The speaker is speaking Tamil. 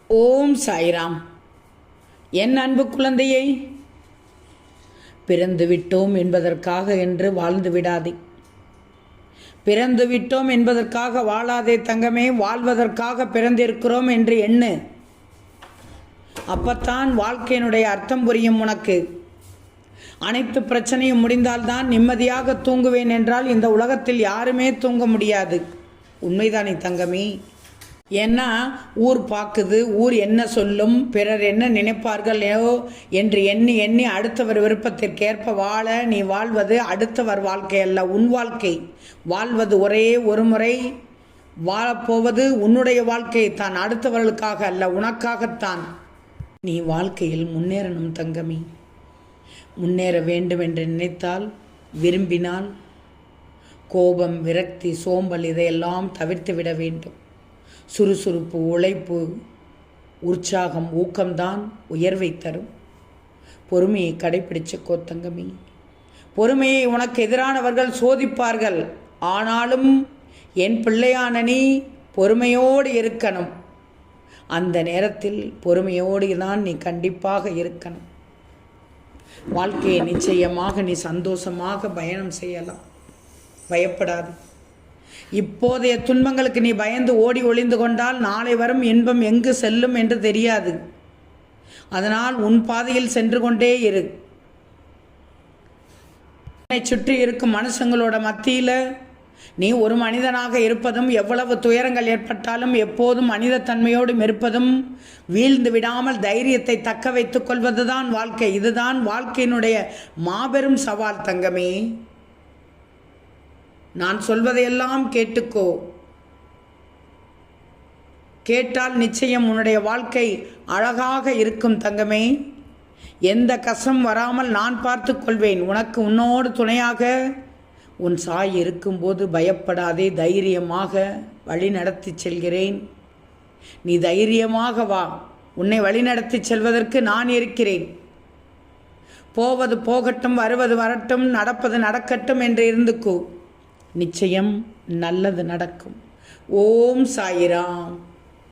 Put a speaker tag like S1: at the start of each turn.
S1: ஓம் சாய்ராம். என் அன்பு குழந்தையை, பிறந்து விட்டோம் என்பதற்காக என்று வாழ்ந்து விடாதே. பிறந்து விட்டோம் என்பதற்காக வாழாதே தங்கமே. வாழ்வதற்காக பிறந்திருக்கிறோம் என்று எண்ணு. அப்பத்தான் வாழ்க்கையினுடைய அர்த்தம் புரியும் உனக்கு. அனைத்து பிரச்சனையும் முடிந்தால்தான் நிம்மதியாக தூங்குவேன் என்றால் இந்த உலகத்தில் யாருமே தூங்க முடியாது. உண்மைதானே தங்கமே? ஏன்னா ஊர் பார்க்குது, ஊர் என்ன சொல்லும், பிறர் என்ன நினைப்பார்களோ என்று எண்ணி எண்ணி அடுத்தவர் விருப்பத்திற்கேற்ப வாழ நீ வாழ்வது அடுத்தவர் வாழ்க்கை அல்ல, உன் வாழ்க்கை. வாழ்வது ஒரே ஒரு முறை, வாழப்போவது உன்னுடைய வாழ்க்கை தான், அடுத்தவர்களுக்காக அல்ல, உனக்காகத்தான். நீ வாழ்க்கையில் முன்னேறணும் தங்கமி. முன்னேற வேண்டும் என்று நினைத்தால், விரும்பினால், கோபம், விரக்தி, சோம்பல் இதையெல்லாம் தவிர்த்து விட வேண்டும். சுறுசுறுப்பு, உழைப்பு, உற்சாகம், ஊக்கம்தான் உயர்வை தரும். பொறுமையை கடைப்பிடிச்சுக்கோ தங்கமி. பொறுமையை உனக்கு எதிரானவர்கள் சோதிப்பார்கள். ஆனாலும் என் பிள்ளையான நீ பொறுமையோடு இருக்கணும். அந்த நேரத்தில் பொறுமையோடு தான் நீ கண்டிப்பாக இருக்கணும். வாழ்க்கையை நிச்சயமாக நீ சந்தோஷமாக பயணம் செய்யலாம். பயப்படாது. இப்போதைய துன்பங்களுக்கு நீ பயந்து ஓடி ஒளிந்து கொண்டால் நாளை வரும் இன்பம் எங்கு செல்லும் என்று தெரியாது. அதனால் உன் பாதையில் சென்று கொண்டே இரு. உன்னை சுற்றி இருக்கும் மனுஷங்களோட மத்தியில் நீ ஒரு மனிதனாக இருப்பதும், எவ்வளவு துயரங்கள் ஏற்பட்டாலும் எப்போதும் மனிதத்தன்மையோடும் இருப்பதும், வீழ்ந்து விடாமல் தைரியத்தை தக்க வைத்துக் கொள்வதுதான் வாழ்க்கை. இதுதான் வாழ்க்கையினுடைய மாபெரும் சவால் தங்கமே. நான் சொல்வதையெல்லாம் கேட்டுக்கோ. கேட்டால் நிச்சயம் உன்னுடைய வாழ்க்கை அழகாக இருக்கும் தங்கமே. எந்த கஷ்டம் வராமல் நான் பார்த்து கொள்வேன். உனக்கு உன்னோடு துணையாக உன் சாய் இருக்கும்போது பயப்படாதே. தைரியமாக வழி நடத்தி செல்கிறேன். நீ தைரியமாக வா. உன்னை வழி நடத்தி செல்வதற்கு நான் இருக்கிறேன். போவது போகட்டும், வருவது வரட்டும், நடப்பது நடக்கட்டும் என்று இருந்துக்கோ. நிச்சயம் நல்லது நடக்கும். ஓம் சாய்ராம்.